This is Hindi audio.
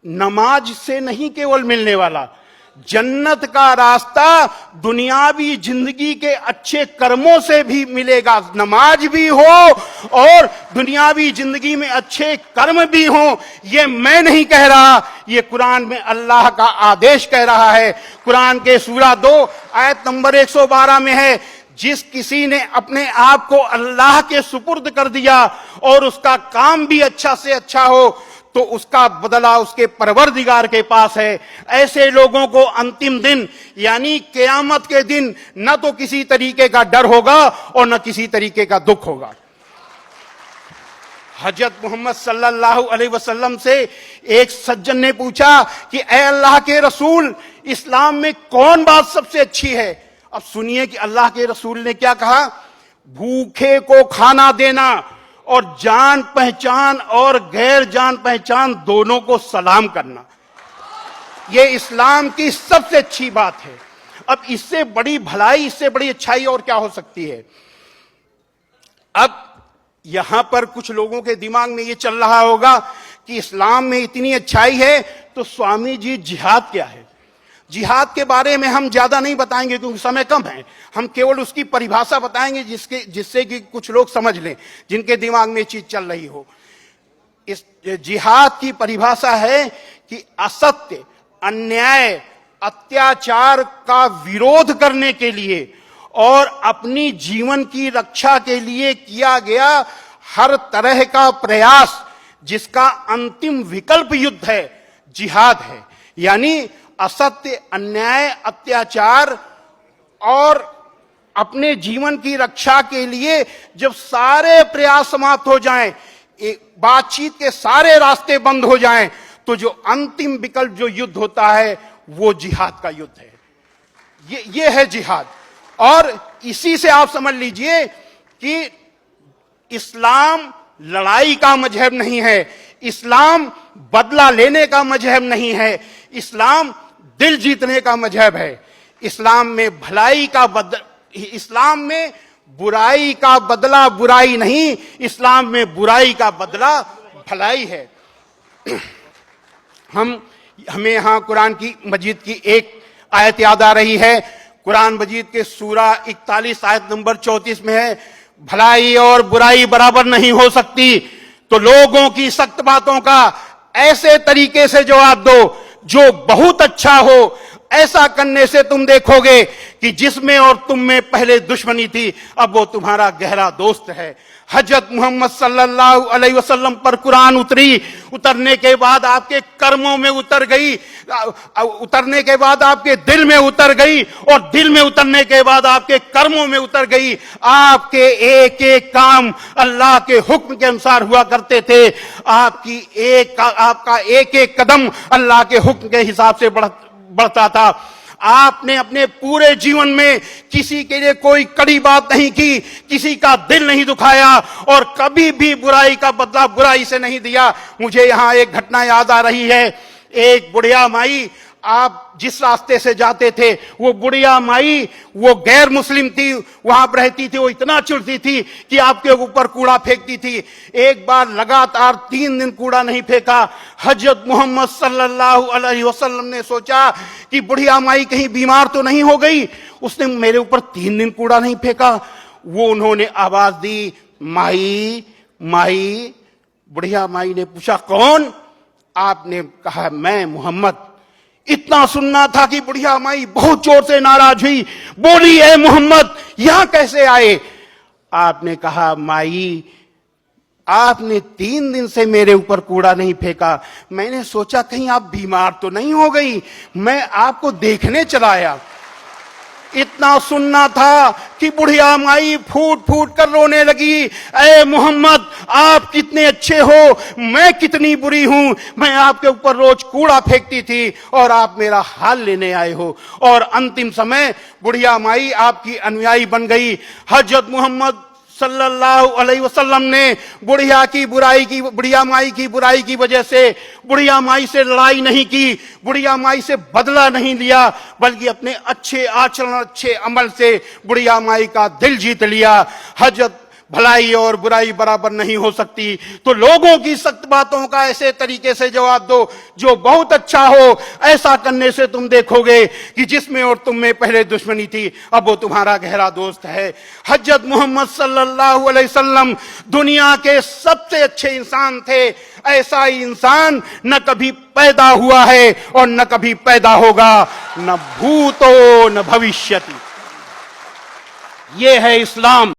नमाज से नहीं केवल मिलने वाला, जन्नत का रास्ता दुनियावी जिंदगी के अच्छे कर्मों से भी मिलेगा। नमाज भी हो और दुनियावी जिंदगी में अच्छे कर्म भी हो। ये मैं नहीं कह रहा, ये कुरान में अल्लाह का आदेश कह रहा है। कुरान के सूरा 2 आयत नंबर 112 में है, जिस किसी ने अपने आप को अल्लाह के सुपुर्द कर दिया और उसका काम भी अच्छा से अच्छा हो तो उसका बदला उसके परवरदिगार के पास है। ऐसे लोगों को अंतिम दिन यानी क़यामत के दिन न तो किसी तरीके का डर होगा और न किसी तरीके का दुख होगा। हजरत मोहम्मद सल्लल्लाहु अलैहि वसल्लम से एक सज्जन ने पूछा कि ए अल्लाह के रसूल, इस्लाम में कौन बात सबसे अच्छी है? अब सुनिए कि अल्लाह के रसूल ने क्या कहा। भूखे को खाना देना और जान पहचान और गैर जान पहचान दोनों को सलाम करना, यह इस्लाम की सबसे अच्छी बात है। अब इससे बड़ी भलाई, इससे बड़ी अच्छाई और क्या हो सकती है? अब यहां पर कुछ लोगों के दिमाग में यह चल रहा होगा कि इस्लाम में इतनी अच्छाई है तो स्वामी जी जिहाद क्या है? जिहाद के बारे में हम ज्यादा नहीं बताएंगे क्योंकि समय कम है। हम केवल उसकी परिभाषा बताएंगे जिससे कि कुछ लोग समझ लें, जिनके दिमाग में चीज चल रही हो। इस जिहाद की परिभाषा है कि असत्य, अन्याय, अत्याचार का विरोध करने के लिए और अपनी जीवन की रक्षा के लिए किया गया हर तरह का प्रयास जिसका अंतिम विकल्प युद्ध है, जिहाद है। यानी असत्य, अन्याय, अत्याचार और अपने जीवन की रक्षा के लिए जब सारे प्रयास समाप्त हो जाएं, बातचीत के सारे रास्ते बंद हो जाएं, तो जो अंतिम विकल्प जो युद्ध होता है वो जिहाद का युद्ध है। ये है जिहाद। और इसी से आप समझ लीजिए कि इस्लाम लड़ाई का मजहब नहीं है, इस्लाम बदला लेने का मजहब नहीं है, इस्लाम दिल जीतने का मजहब है। इस्लाम में भलाई का इस्लाम में बुराई का बदला बुराई नहीं, इस्लाम में बुराई का बदला भलाई है। हमें यहां कुरान की मजीद की एक आयत याद आ रही है। कुरान मजीद के सूरा 41 आयत नंबर 34 में है, भलाई और बुराई बराबर नहीं हो सकती, तो लोगों की सख्त बातों का ऐसे तरीके से जवाब दो जो बहुत अच्छा हो। ऐसा करने से तुम देखोगे कि जिसमें और तुम में पहले दुश्मनी थी अब वो तुम्हारा गहरा दोस्त है। हजरत मोहम्मद सल्लल्लाहु अलैहि वसल्लम पर कुरान उतरने के बाद आपके कर्मों में उतर गई, उतरने के बाद आपके दिल में उतर गई और दिल में उतरने के बाद आपके कर्मों में उतर गई। आपके एक एक काम अल्लाह के हुक्म के अनुसार हुआ करते थे। आपका एक एक कदम अल्लाह के हुक्म के हिसाब से बढ़ता था। आपने अपने पूरे जीवन में किसी के लिए कोई कड़ी बात नहीं की, किसी का दिल नहीं दुखाया और कभी भी बुराई का बदला बुराई से नहीं दिया। मुझे यहां एक घटना याद आ रही है। एक बुढ़िया माई, आप जिस रास्ते से जाते थे वो बुढ़िया माई, वो गैर मुस्लिम थी, वहां पर रहती थी, वो इतना चिढ़ती थी कि आपके ऊपर कूड़ा फेंकती थी। एक बार लगातार 3 दिन कूड़ा नहीं फेंका। हजरत मोहम्मद सल्लल्लाहु अलैहि वसल्लम ने सोचा कि बुढ़िया माई कहीं बीमार तो नहीं हो गई, उसने मेरे ऊपर 3 दिन कूड़ा नहीं फेंका। वो उन्होंने आवाज दी, माई माई। बुढ़िया माई ने पूछा कौन? आपने कहा मैं मोहम्मद। इतना सुनना था कि बुढ़िया माई बहुत जोर से नाराज हुई, बोली ए मोहम्मद यहां कैसे आए? आपने कहा माई आपने 3 दिन से मेरे ऊपर कूड़ा नहीं फेंका, मैंने सोचा कहीं आप बीमार तो नहीं हो गई, मैं आपको देखने चला आया। इतना सुनना था कि बुढ़िया माई फूट फूट कर रोने लगी, ए मोहम्मद आप कितने अच्छे हो, मैं कितनी बुरी हूं, मैं आपके ऊपर रोज कूड़ा फेंकती थी और आप मेरा हाल लेने आए हो। और अंतिम समय बुढ़िया माई आपकी अनुयायी बन गई। हजरत मोहम्मद सल्लल्लाहु अलैहि वसल्लम ने बुढ़िया माई की बुराई की वजह से बुढ़िया माई से लड़ाई नहीं की, बुढ़िया माई से बदला नहीं लिया, बल्कि अपने अच्छे आचरण, अच्छे अमल से बुढ़िया माई का दिल जीत लिया। हजरत भलाई और बुराई बराबर नहीं हो सकती, तो लोगों की सख्त बातों का ऐसे तरीके से जवाब दो जो बहुत अच्छा हो। ऐसा करने से तुम देखोगे कि जिसमें और तुम में पहले दुश्मनी थी, अब वो तुम्हारा गहरा दोस्त है। हजरत मोहम्मद सल्लल्लाहु अलैहि वसल्लम दुनिया के सबसे अच्छे इंसान थे। ऐसा इंसान न कभी पैदा हुआ है और न कभी पैदा होगा, न भूतो न भविष्यति। ये है इस्लाम।